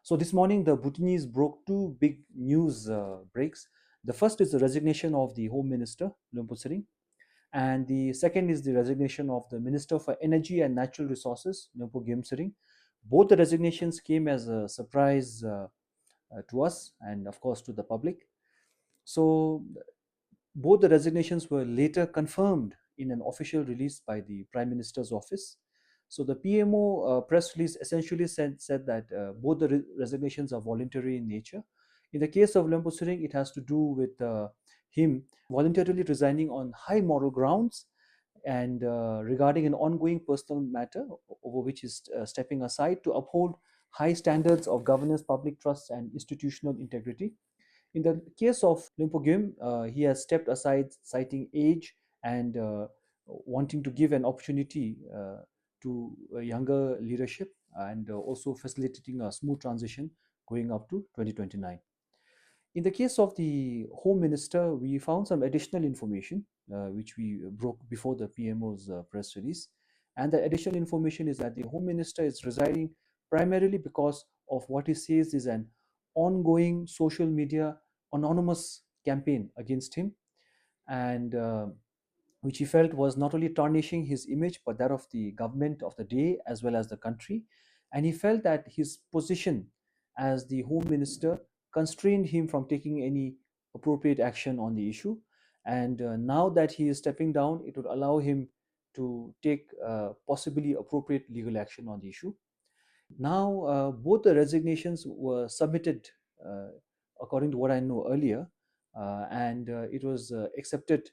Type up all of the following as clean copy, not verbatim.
So this morning, the Bhutanese broke two big news breaks. The first is the resignation of the Home Minister, Lyonpo Tshering, and the second is the resignation of the Minister for Energy and Natural Resources, Lyonpo Gem Tshering. Both the resignations came as a surprise to us and, of course, to the public. So both the resignations were later confirmed in an official release by the Prime Minister's office. So the PMO press release essentially said that both the resignations are voluntary in nature. In the case of Lyonpo Tshering, it has to do with him voluntarily resigning on high moral grounds and regarding an ongoing personal matter over which he's stepping aside to uphold high standards of governance, public trust, and institutional integrity. In the case of Lyonpo Gem, he has stepped aside, citing age and wanting to give an opportunity to a younger leadership and also facilitating a smooth transition going up to 2029. In the case of the Home Minister, we found some additional information which we broke before the PMO's press release. And the additional information is that the Home Minister is resigning primarily because of what he says is an ongoing social media anonymous campaign against him, and which he felt was not only tarnishing his image but that of the government of the day as well as the country. And he felt that his position as the Home Minister constrained him from taking any appropriate action on the issue. And now that he is stepping down, it would allow him to take possibly appropriate legal action on the issue. Now, both the resignations were submitted uh, according to what I know earlier, and it was accepted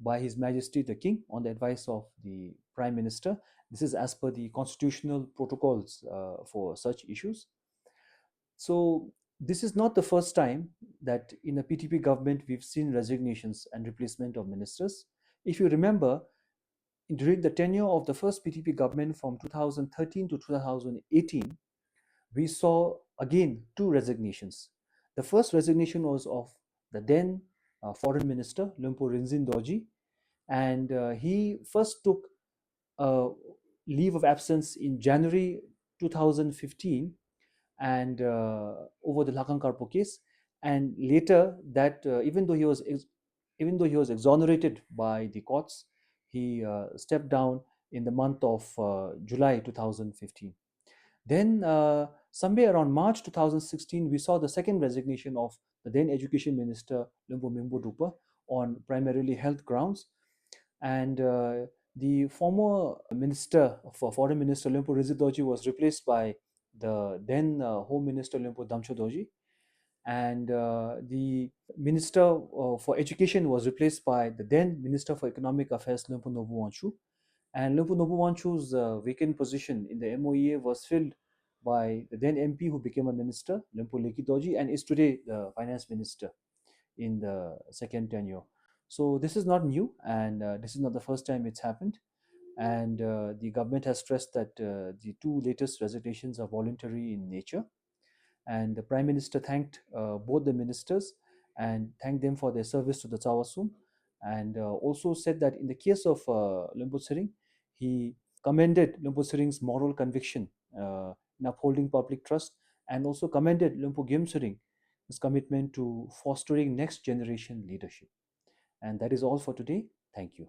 by His Majesty the King on the advice of the Prime Minister. This is as per the constitutional protocols for such issues. So, this is not the first time that in a PTP government we've seen resignations and replacement of ministers. If you remember, during the tenure of the first PTP government from 2013 to 2018, we saw again two resignations. The first resignation was of the then Foreign Minister, Lyonpo Rinzin, and he first took a leave of absence in January 2015 and over the Lakankarpo case, and later that even though he was exonerated by the courts, he stepped down in the month of July 2015. Then, somewhere around March 2016, we saw the second resignation of the then Education Minister, Lyonpo Mingbo on primarily health grounds. And the former Minister for Foreign Minister, Lyonpo Rinzin, was replaced by the then Home Minister, Lyonpo Damcho, and the Minister for Education was replaced by the then Minister for Economic Affairs, Lyonpo Nobuwanshu. And Lyonpo Nobuwanshu's vacant position in the MOEA was filled by the then MP who became a minister, Lyonpo Lhengye, and is today the finance minister in the second tenure. So this is not new, and this is not the first time it's happened. And the government has stressed that the two latest resignations are voluntary in nature. And the Prime Minister thanked both the ministers and thanked them for their service to the Tsawasum, and also said that in the case of Lyonpo Tshering, he commended Lyonpo Tsering's moral conviction in upholding public trust, and also commended Lyonpo Gem Tshering his commitment to fostering next generation leadership. And that is all for today. Thank you.